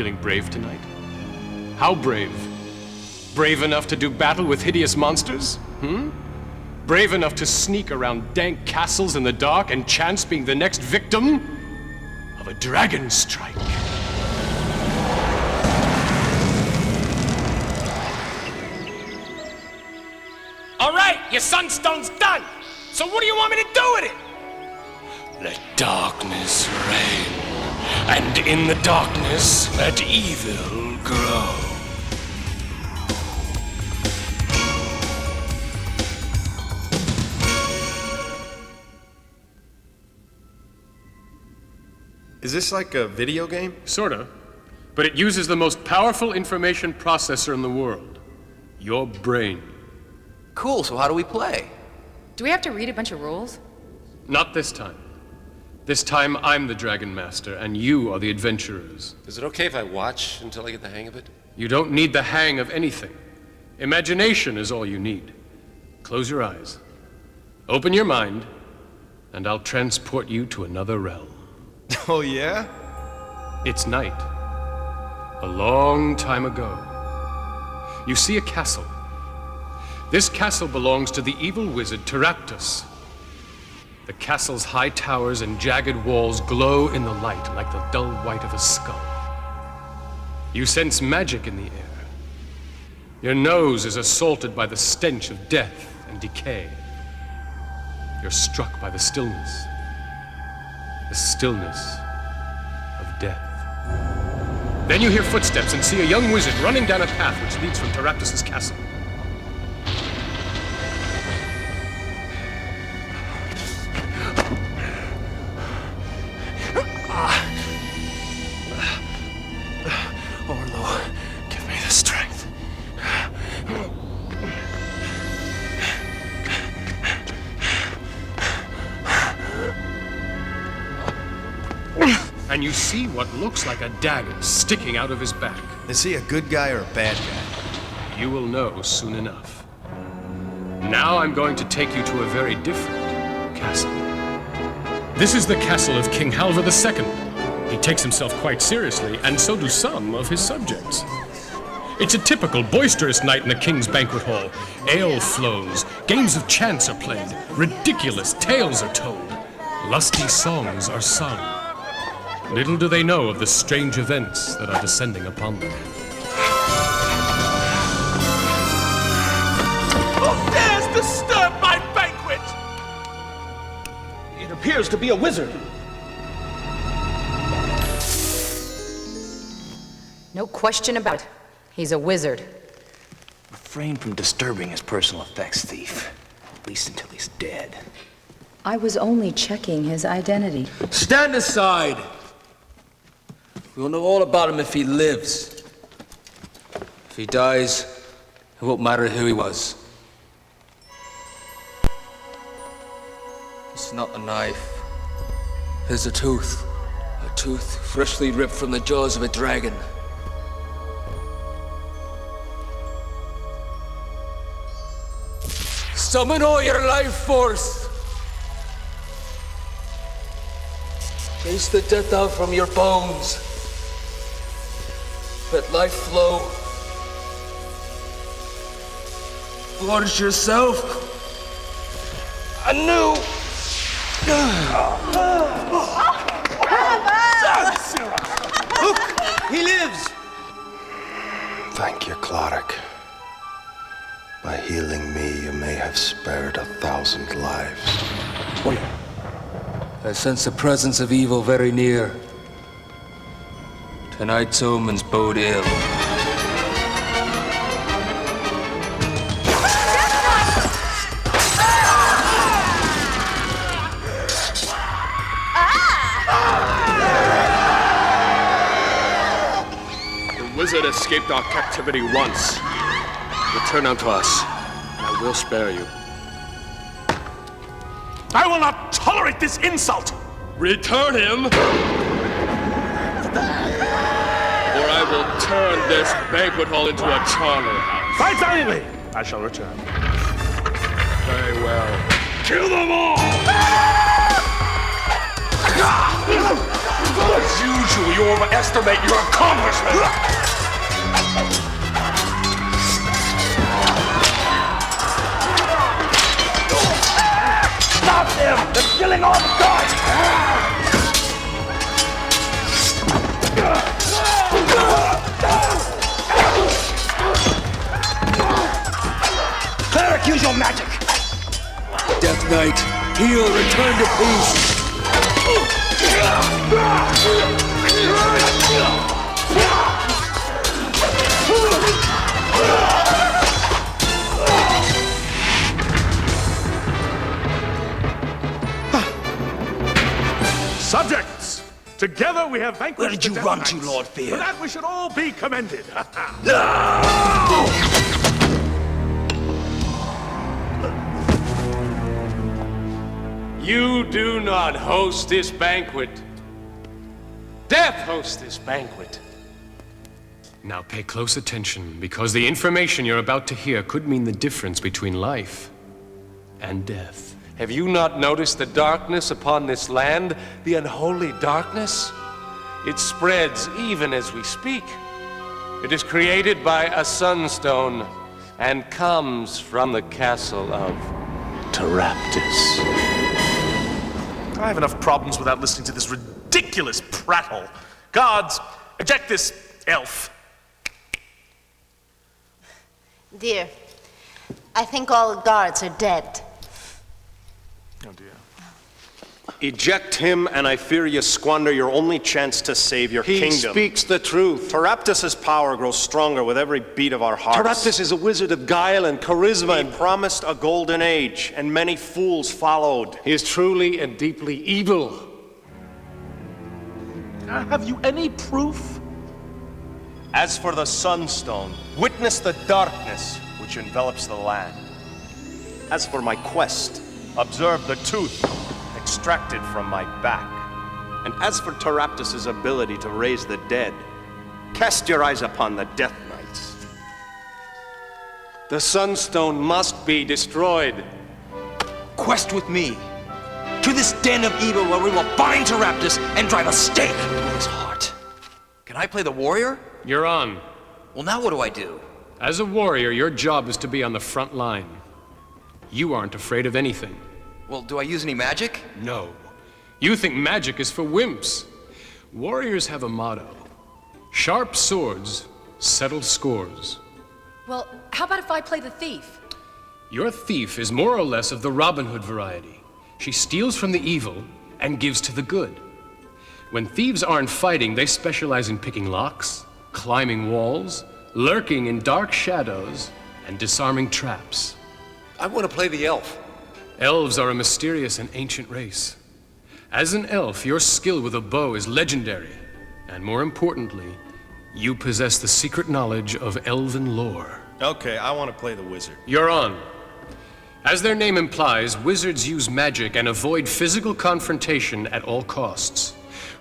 feeling brave tonight? How brave? Brave enough to do battle with hideous monsters? Brave enough to sneak around dank castles in the dark and chance being the next victim of a DragonStrike? All right, your sunstone's done. So what do you want me to do with it? Let darkness reign, and in the darkness let evil grow. Is this like a video game? Sorta. But it uses the most powerful information processor in the world. Your brain. Cool, so how do we play? Do we have to read a bunch of rules? Not this time. This time I'm the Dragon Master, and you are the adventurers. Is it okay if I watch until I get the hang of it? You don't need the hang of anything. Imagination is all you need. Close your eyes. Open your mind, and I'll transport you to another realm. Oh, yeah? It's night. A long time ago. You see a castle. This castle belongs to the evil wizard Teraptus. The castle's high towers and jagged walls glow in the light like the dull white of a skull. You sense magic in the air. Your nose is assaulted by the stench of death and decay. You're struck by the stillness of death. Then you hear footsteps and see a young wizard running down a path which leads from Teraptus' castle. Orlo, give me the strength. And you see what looks like a dagger sticking out of his back. Is he a good guy or a bad guy? You will know soon enough. Now I'm going to take you to a very different castle. This is the castle of King Halvar II. He takes himself quite seriously, and so do some of his subjects. It's a typical boisterous night in the king's banquet hall. Ale flows, games of chance are played, ridiculous tales are told, lusty songs are sung. Little do they know of the strange events that are descending upon them. Who dares disturb my banquet? It appears to be a wizard. No question about it. He's a wizard. Refrain from disturbing his personal effects, thief. At least until he's dead. I was only checking his identity. Stand aside! We'll know all about him if he lives. If he dies, it won't matter who he was. It's not a knife. It's a tooth. A tooth freshly ripped from the jaws of a dragon. Summon all your life force. Chase the death out from your bones. Let life flow. Forge yourself anew. Look, he lives. Thank you, Cloric. By healing me, you may have spared 1,000 lives. I sense the presence of evil very near. Tonight's omens bode ill. The wizard escaped our captivity once. Return unto us, and I will spare you. I will not tolerate this insult! Return him! Or I will turn this banquet hall into a charnel house. Fight valiantly! I shall return. Very well. Kill them all! As usual, you overestimate your accomplishment. Stop them! They're killing all the guards! Cleric, use your magic! Death Knight, heal, return to peace. Subjects, together we have vanquished. Where did you the run Death to, Knights. Lord Fear? For that we should all be commended. You do not host this banquet. Death hosts this banquet. Now pay close attention, because the information you're about to hear could mean the difference between life and death. Have you not noticed the darkness upon this land? The unholy darkness? It spreads even as we speak. It is created by a sunstone and comes from the castle of Taraptus. I have enough problems without listening to this ridiculous prattle. Guards, eject this elf. Dear, I think all the guards are dead. Oh dear. Eject him, and I fear you squander your only chance to save your He kingdom. speaks the truth. Taraptus' power grows stronger with every beat of our hearts. Taraptus is a wizard of guile and charisma. He promised a golden age, and many fools followed. He is truly and deeply evil. Have you any proof? As for the Sunstone, witness the darkness which envelops the land. As for my quest, observe the tooth extracted from my back. And as for Taraptus' ability to raise the dead, cast your eyes upon the Death Knights. The Sunstone must be destroyed. Quest with me to this den of evil where we will bind Taraptus and drive a stake through his heart. Can I play the warrior? You're on. Well, now what do I do? As a warrior, your job is to be on the front line. You aren't afraid of anything. Well, do I use any magic? No. You think magic is for wimps. Warriors have a motto. Sharp swords settle scores. Well, how about if I play the thief? Your thief is more or less of the Robin Hood variety. She steals from the evil and gives to the good. When thieves aren't fighting, they specialize in picking locks, climbing walls, lurking in dark shadows, and disarming traps. I want to play the elf. Elves are a mysterious and ancient race. As an elf, your skill with a bow is legendary, and more importantly, you possess the secret knowledge of elven lore. Okay, I want to play the wizard. You're on. As their name implies, wizards use magic and avoid physical confrontation at all costs.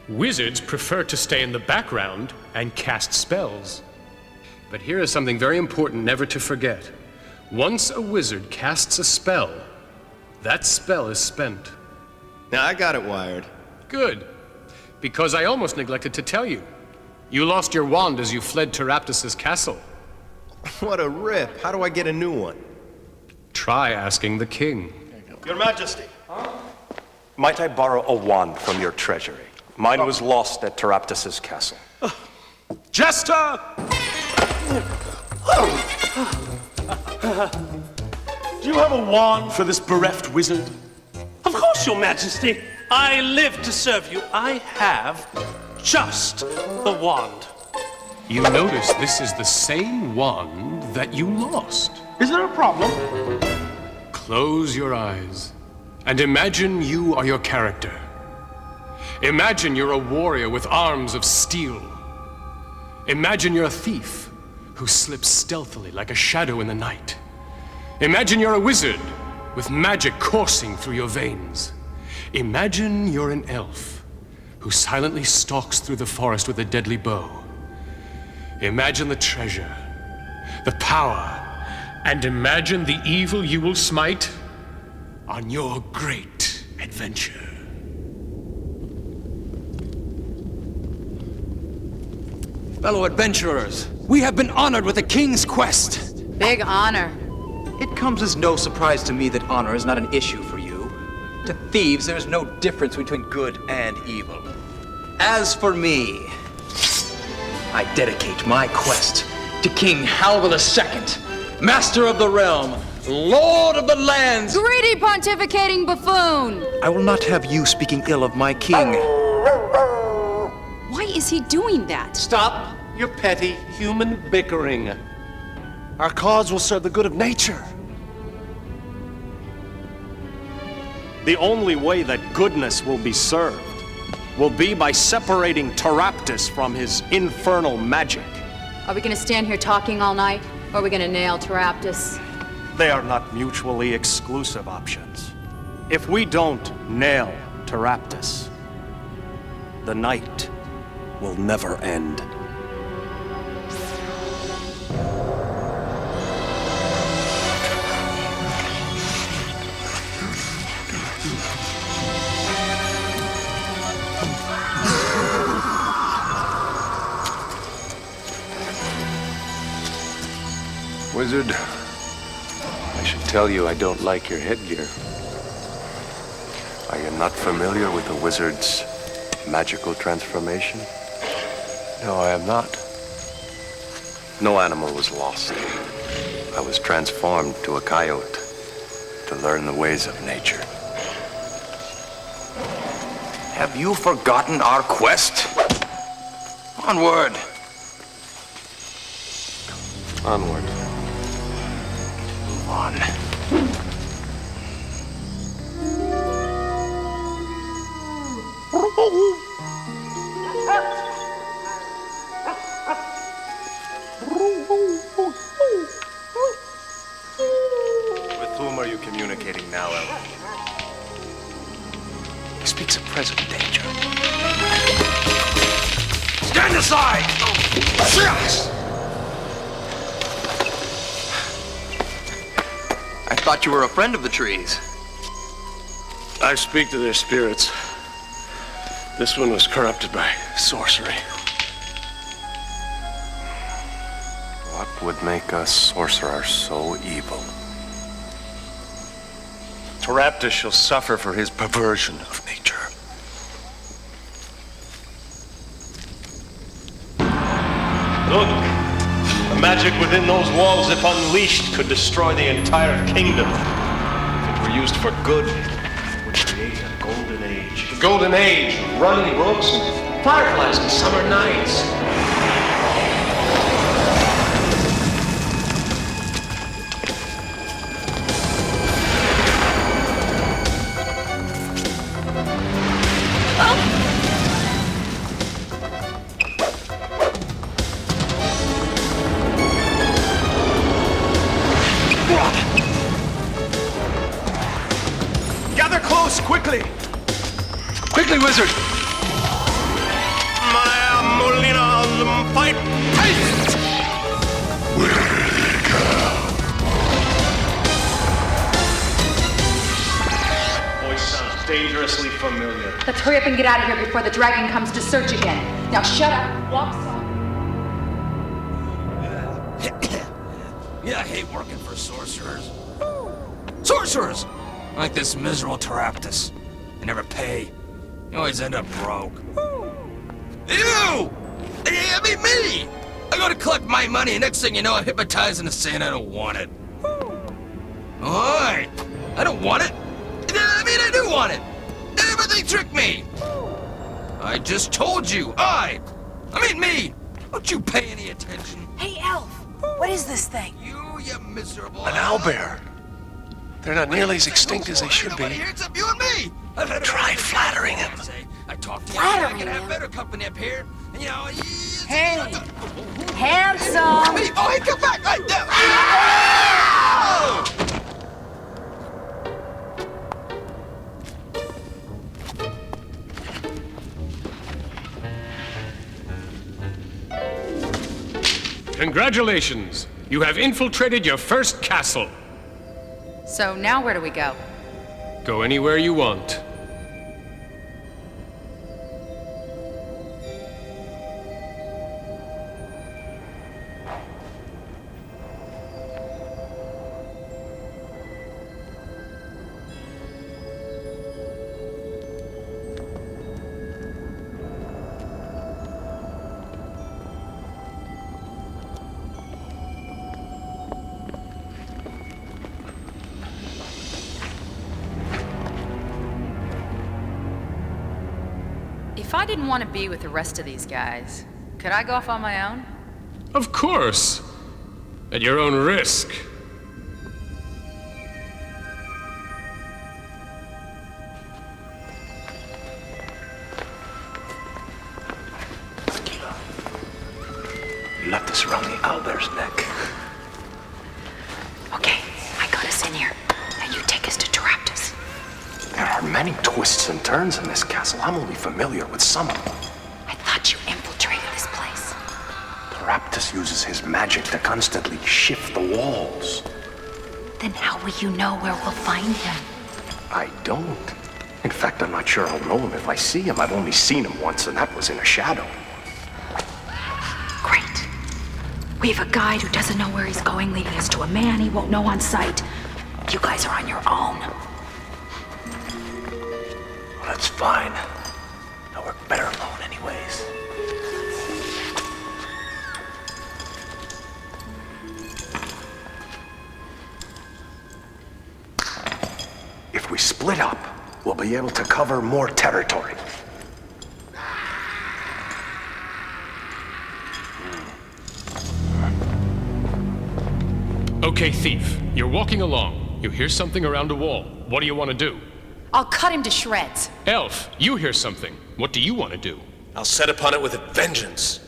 Wizards prefer to stay in the background and cast spells. But here is something very important never to forget. Once a wizard casts a spell, that spell is spent. Now, I got it wired. Good. Because I almost neglected to tell you. You lost your wand as you fled Taraptus' castle. What a rip. How do I get a new one? Try asking the king. Your Majesty. Might I borrow a wand from your treasury? Mine was lost at Taraptus' castle. Jester! Do you have a wand for this bereft wizard? Of course, Your Majesty. I live to serve you. I have just the wand. You notice this is the same wand that you lost. Is there a problem? Close your eyes and imagine you are your character. Imagine you're a warrior with arms of steel. Imagine you're a thief who slips stealthily like a shadow in the night. Imagine you're a wizard with magic coursing through your veins. Imagine you're an elf who silently stalks through the forest with a deadly bow. Imagine the treasure, the power, and imagine the evil you will smite on your great adventure. Fellow adventurers, we have been honored with the king's quest. Big honor. It comes as no surprise to me that honor is not an issue for you. To thieves, there's no difference between good and evil. As for me, I dedicate my quest to King Halvar II, Master of the Realm, Lord of the Lands. Greedy pontificating buffoon! I will not have you speaking ill of my king. Why is he doing that? Stop your petty human bickering. Our cause will serve the good of nature. The only way that goodness will be served will be by separating Taraptus from his infernal magic. Are we gonna stand here talking all night, or are we gonna nail Taraptus? They are not mutually exclusive options. If we don't nail Taraptus, the night will never end. Wizard, I should tell you I don't like your headgear. Are you not familiar with the wizard's magical transformation? No, I am not. No animal was lost. I was transformed to a coyote to learn the ways of nature. Have you forgotten our quest? Onward. Onward. Move on. With whom are you communicating now, Elf? He speaks of present danger. Stand aside! I thought you were a friend of the trees. I speak to their spirits. This one was corrupted by sorcery. What would make a sorcerer so evil? Taraptus shall suffer for his perversion of nature. Look! The magic within those walls, if unleashed, could destroy the entire kingdom. If it were used for good, it would create a golden age. The golden age, running brooks and fireflies and summer nights. Gather close, quickly! Quickly, wizard! Maya Molina, fight! Voice sounds dangerously familiar. Let's hurry up and get out of here before the dragon comes to search again. Now shut up, walk soft. Yeah, I hate working for sorcerers. Sorcerers! Like this miserable Taraptus. They never pay. You always end up broke. You! I mean me! I go to collect my money, and next thing you know, I'm hypnotizing a saying I don't want it. Alright. I don't want it. I mean, I do want it. But they tricked me. I just told you. I mean me. Don't you pay any attention. Hey, Elf! What is this thing? You miserable... An owlbear. They're not nearly as extinct as they should be. Here except you and me. Try flattering him. I talk to you. Flattering I can have him? better company up here. And, you know, Hey, handsome! Hey, oh, hey, come back! Congratulations! You have infiltrated your first castle. So now where do we go? Go anywhere you want. If I didn't want to be with the rest of these guys, could I go off on my own? Of course. At your own risk. You left us around the owlbear's neck. Okay, I got us in here. Now you take us to Taraptus. There are many twists and turns in this castle. I'm only familiar with some of them. I thought you infiltrated this place. Raptus uses his magic to constantly shift the walls. Then how will you know where we'll find him? I don't. In fact, I'm not sure I'll know him if I see him. I've only seen him once, and that was in a shadow. Great. We have a guide who doesn't know where he's going, leading us to a man he won't know on sight. You guys are on your own. Well, that's fine. I'll work better alone anyways. If we split up, we'll be able to cover more territory. Okay, thief. You're walking along. You hear something around a wall. What do you want to do? I'll cut him to shreds. Elf, you hear something. What do you want to do? I'll set upon it with a vengeance.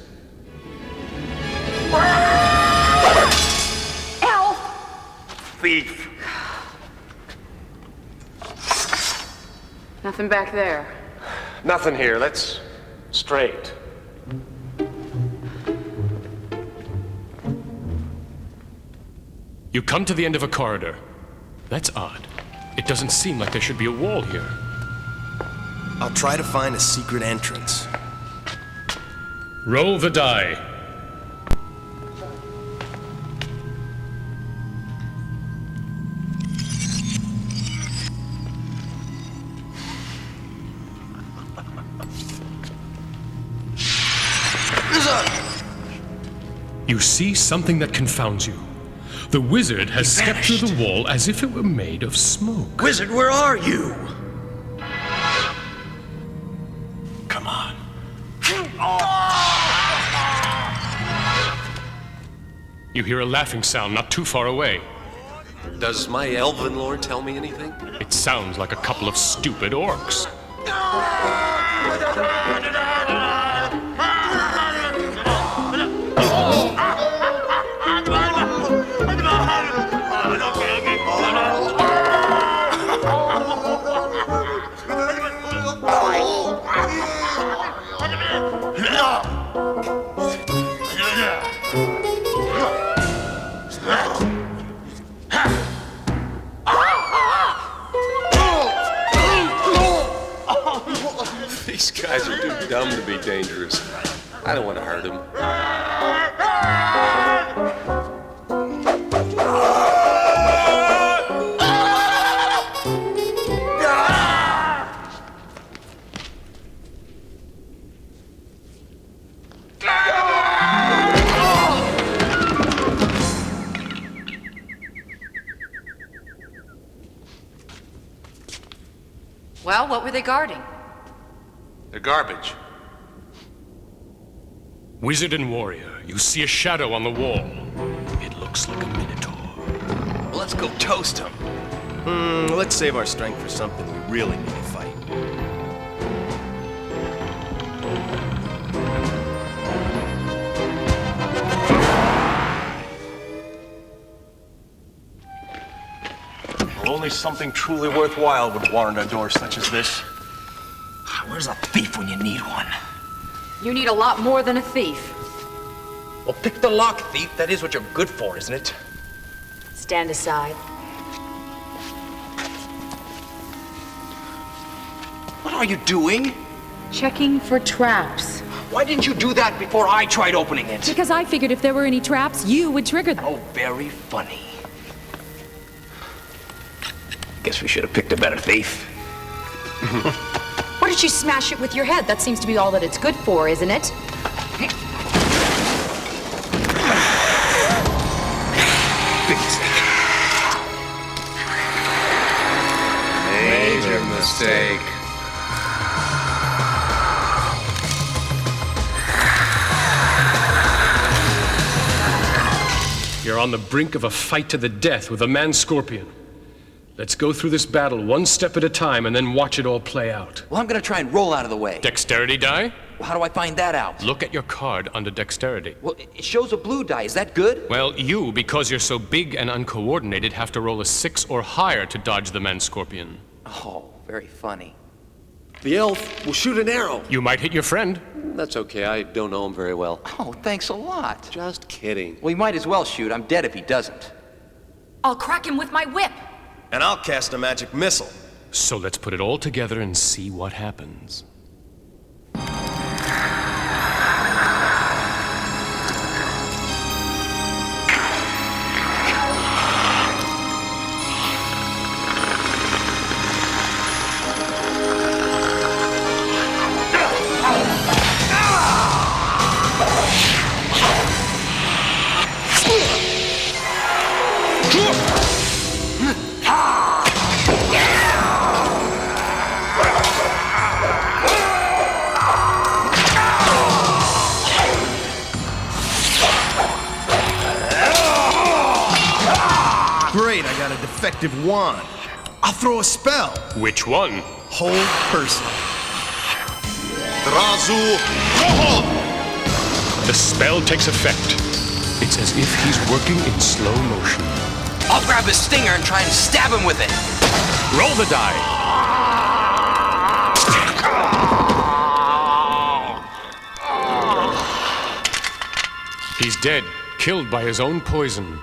Elf! Thief! Nothing back there. Nothing here. Let's straight. You come to the end of a corridor. That's odd. It doesn't seem like there should be a wall here. I'll try to find a secret entrance. Roll the die. You see something that confounds you. The wizard has stepped through the wall as if it were made of smoke. Wizard, where are you? Come on. You hear a laughing sound not too far away. Does my elven lore tell me anything? It sounds like a couple of stupid orcs. These guys are too dumb to be dangerous. I don't want to hurt them. Well, what were they guarding? They're garbage. Wizard and warrior, you see a shadow on the wall. It looks like a minotaur. Well, let's go toast him. Let's save our strength for something we really need to fight. Only something truly worthwhile would warrant a door such as this. Where's a thief when you need one? You need a lot more than a thief. Well, pick the lock, thief. That is what you're good for, isn't it? Stand aside. What are you doing? Checking for traps. Why didn't you do that before I tried opening it? Because I figured if there were any traps, you would trigger them. Oh, very funny. Guess we should have picked a better thief. Why did you smash it with your head? That seems to be all that it's good for, isn't it? Big mistake. Major mistake. on the brink of a fight to the death with a man-scorpion. Let's go through this battle one step at a time and then watch it all play out. Well, I'm gonna try and roll out of the way. Dexterity die? Well, how do I find that out? Look at your card under dexterity. Well, it shows a blue die. Is that good? Well, you, because you're so big and uncoordinated, have to roll a 6 or higher to dodge the man-scorpion. Oh, very funny. The elf will shoot an arrow. You might hit your friend. That's okay, I don't know him very well. Oh, thanks a lot. Just kidding. Well, he might as well shoot. I'm dead if he doesn't. I'll crack him with my whip. And I'll cast a magic missile. So let's put it all together and see what happens. Great, I got a defective wand. I'll throw a spell. Which one? Hold person. Drazu, Kohol! The spell takes effect. It's as if he's working in slow motion. I'll grab his stinger and try and stab him with it. Roll the die. He's dead, killed by his own poison.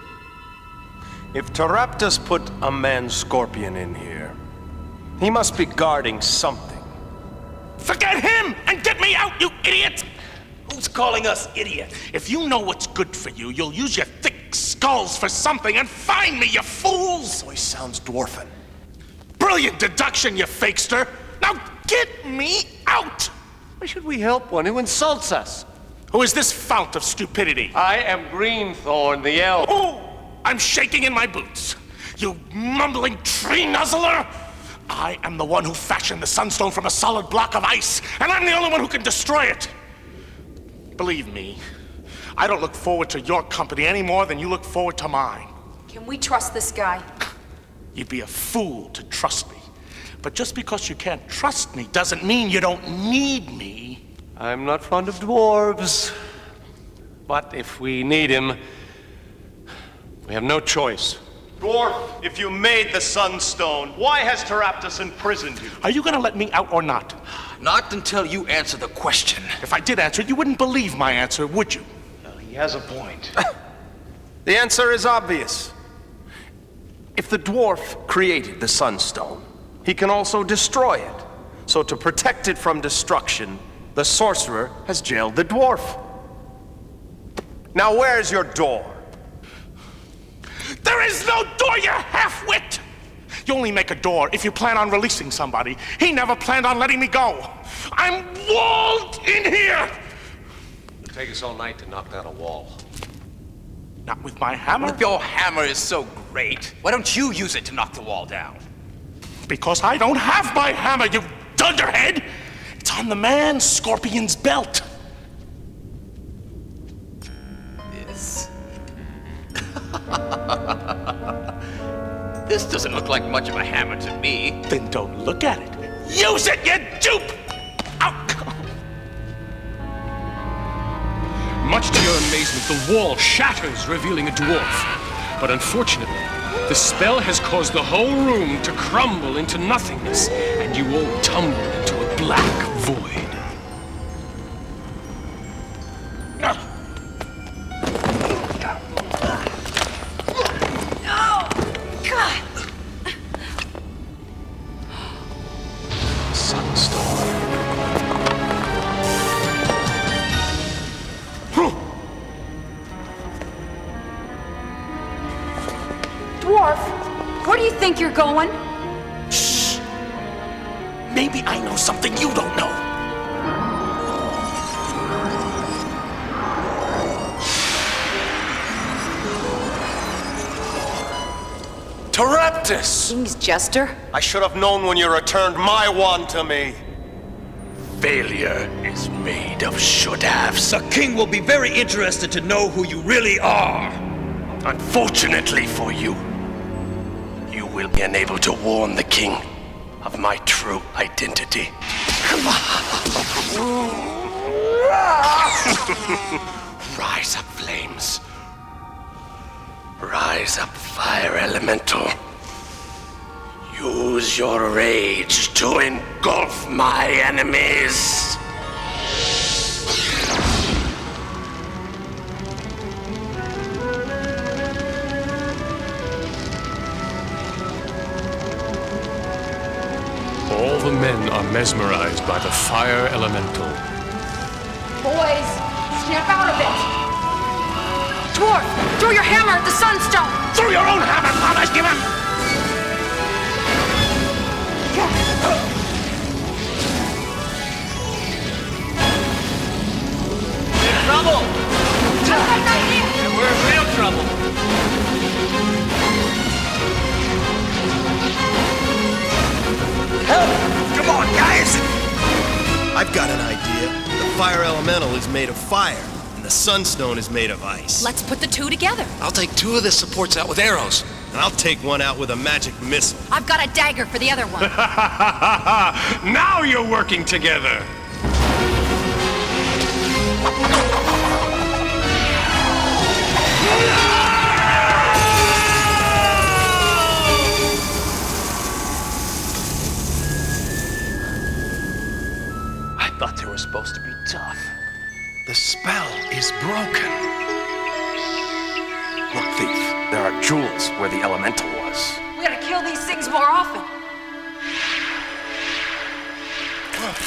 If Taraptus put a man-scorpion in here, he must be guarding something. Forget him and get me out, you idiot! Who's calling us idiots? If you know what's good for you, you'll use your thick skulls for something and find me, you fools! Voice sounds dwarfen. Brilliant deduction, you fakester! Now get me out! Why should we help one who insults us? Who is this fount of stupidity? I am Greenthorn, the elf. Oh! I'm shaking in my boots. You mumbling tree nuzzler! I am the one who fashioned the sunstone from a solid block of ice, and I'm the only one who can destroy it. Believe me, I don't look forward to your company any more than you look forward to mine. Can we trust this guy? You'd be a fool to trust me. But just because you can't trust me doesn't mean you don't need me. I'm not fond of dwarves. But if we need him, we have no choice. Dwarf, if you made the Sunstone, why has Taraptus imprisoned you? Are you gonna let me out or not? Not until you answer the question. If I did answer it, you wouldn't believe my answer, would you? Well, he has a point. The answer is obvious. If the dwarf created the Sunstone, he can also destroy it. So to protect it from destruction, the sorcerer has jailed the dwarf. Now where's your door? There is no door, you half-wit! You only make a door if you plan on releasing somebody. He never planned on letting me go. I'm walled in here! It'll take us all night to knock down a wall. Not with my hammer? What if your hammer is so great? Why don't you use it to knock the wall down? Because I don't have my hammer, you dunderhead! It's on the man-scorpion's belt. This doesn't look like much of a hammer to me. Then don't look at it. Use it, you dupe! Out! Much to your amazement, the wall shatters, revealing a dwarf. But unfortunately, the spell has caused the whole room to crumble into nothingness, and you all tumble into a black void. Dwarf, where do you think you're going? Shh! Maybe I know something you don't know. Taraptus! King's jester? I should have known when you returned my wand to me. Failure is made of should-haves. The king will be very interested to know who you really are. Unfortunately for you, you will be unable to warn the king of my true identity. Rise up, flames. Rise up, fire elemental. Use your rage to engulf my enemies. All the men are mesmerized by the fire elemental. Boys, snap out of it! Dwarf, throw your hammer at the sunstone! Throw your own hammer, Thomas! Give him! In trouble! And we're in real trouble. Help! Come on, guys! I've got an idea. The fire elemental is made of fire, and the sunstone is made of ice. Let's put the two together. I'll take 2 of the supports out with arrows. And I'll take one out with a magic missile. I've got a dagger for the other one. Now you're working together. I thought they were supposed to be tough. The spell is broken. Look, thief, there are jewels where the elemental was. We gotta kill these things more often.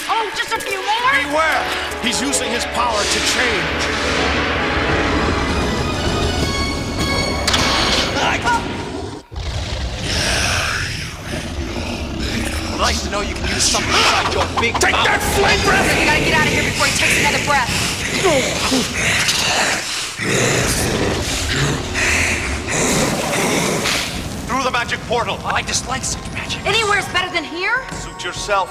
Oh, just a few more? Beware! He's using his power to change. Nice to know you can use something inside your big Take mouth. that flame breath! We gotta get out of here before he takes another breath. Through the magic portal. I dislike such magic. Anywhere's better than here? Suit yourself.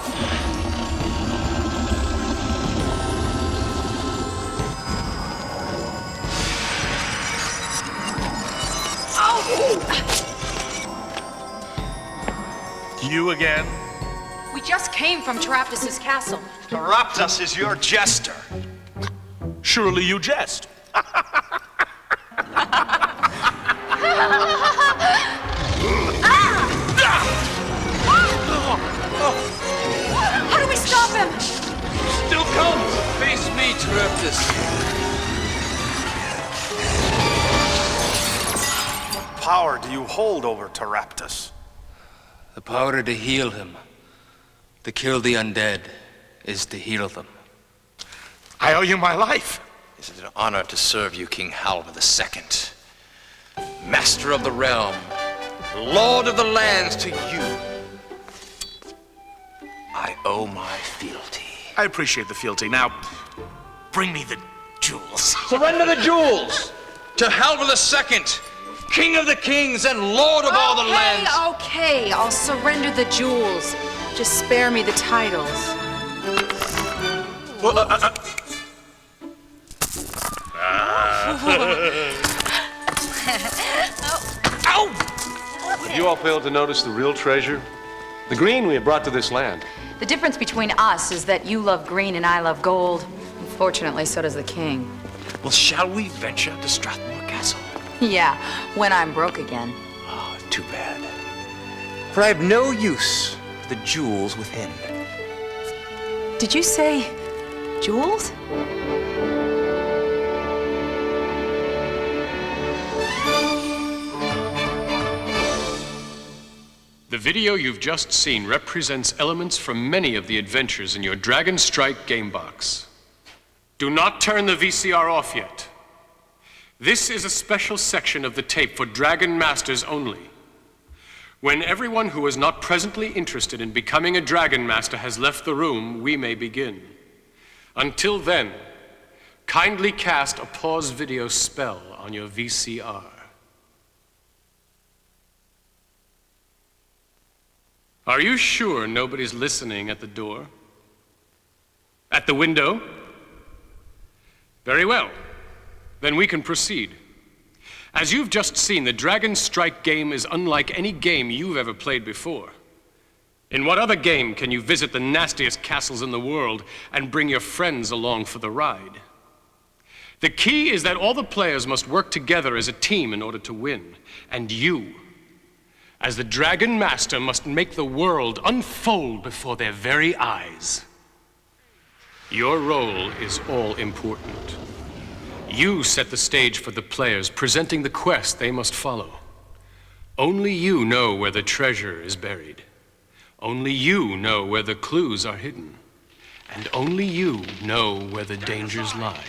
You again? We just came from Teraptus's castle. Teraptus is your jester. Surely you jest. How do we stop him? Still comes. Face me, Teraptus. What power do you hold over Teraptus? The power to heal him. To kill the undead is to heal them. I owe you my life. Is it an honor to serve you, King Halvar II? Master of the realm, Lord of the lands, to you I owe my fealty. I appreciate the fealty. Now, bring me the jewels. Surrender the jewels to Halvar II, King of the kings and Lord of all the lands. Okay, I'll surrender the jewels. Just spare me the titles. Well, Did you all fail to notice the real treasure? The green we have brought to this land. The difference between us is that you love green and I love gold. Unfortunately, so does the king. Well, shall we venture to Strathmore Castle? Yeah, when I'm broke again. Oh, too bad. For I have no use for the jewels within. Did you say jewels? The video you've just seen represents elements from many of the adventures in your DragonStrike game box. Do not turn the VCR off yet. This is a special section of the tape for Dragon Masters only. When everyone who is not presently interested in becoming a Dragon Master has left the room, we may begin. Until then, kindly cast a pause video spell on your VCR. Are you sure nobody's listening at the door? At the window? Very well. Then we can proceed. As you've just seen, the DragonStrike game is unlike any game you've ever played before. In what other game can you visit the nastiest castles in the world and bring your friends along for the ride? The key is that all the players must work together as a team in order to win. And you, as the Dragon Master, must make the world unfold before their very eyes. Your role is all important. You set the stage for the players, presenting the quest they must follow. Only you know where the treasure is buried. Only you know where the clues are hidden. And only you know where the dangers lie.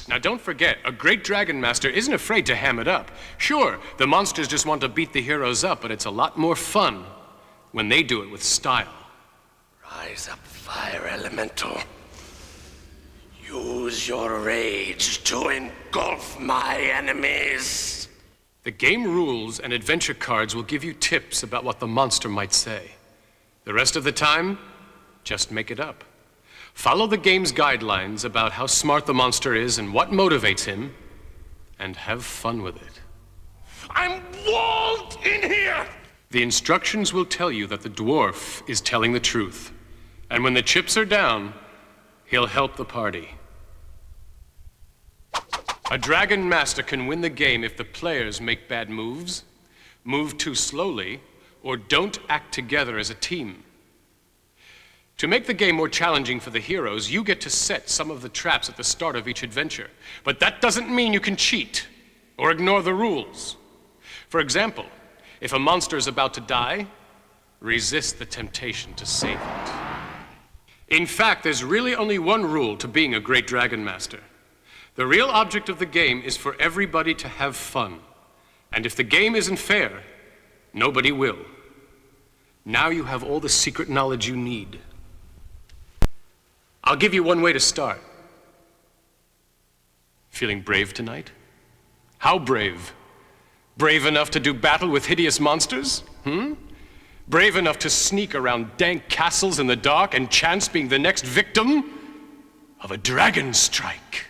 Now don't forget, a great Dragon Master isn't afraid to ham it up. Sure, the monsters just want to beat the heroes up, but it's a lot more fun when they do it with style. Rise up, fire elemental. Use your rage to engulf my enemies. The game rules and adventure cards will give you tips about what the monster might say. The rest of the time, just make it up. Follow the game's guidelines about how smart the monster is and what motivates him, and have fun with it. I'm walled in here! The instructions will tell you that the dwarf is telling the truth, and when the chips are down, he'll help the party. A Dragon Master can win the game if the players make bad moves, move too slowly, or don't act together as a team. To make the game more challenging for the heroes, you get to set some of the traps at the start of each adventure. But that doesn't mean you can cheat or ignore the rules. For example, if a monster is about to die, resist the temptation to save it. In fact, there's really only one rule to being a great Dragon Master. The real object of the game is for everybody to have fun. And if the game isn't fair, nobody will. Now you have all the secret knowledge you need. I'll give you one way to start. Feeling brave tonight? How brave? Brave enough to do battle with hideous monsters? Brave enough to sneak around dank castles in the dark and chance being the next victim of a DragonStrike?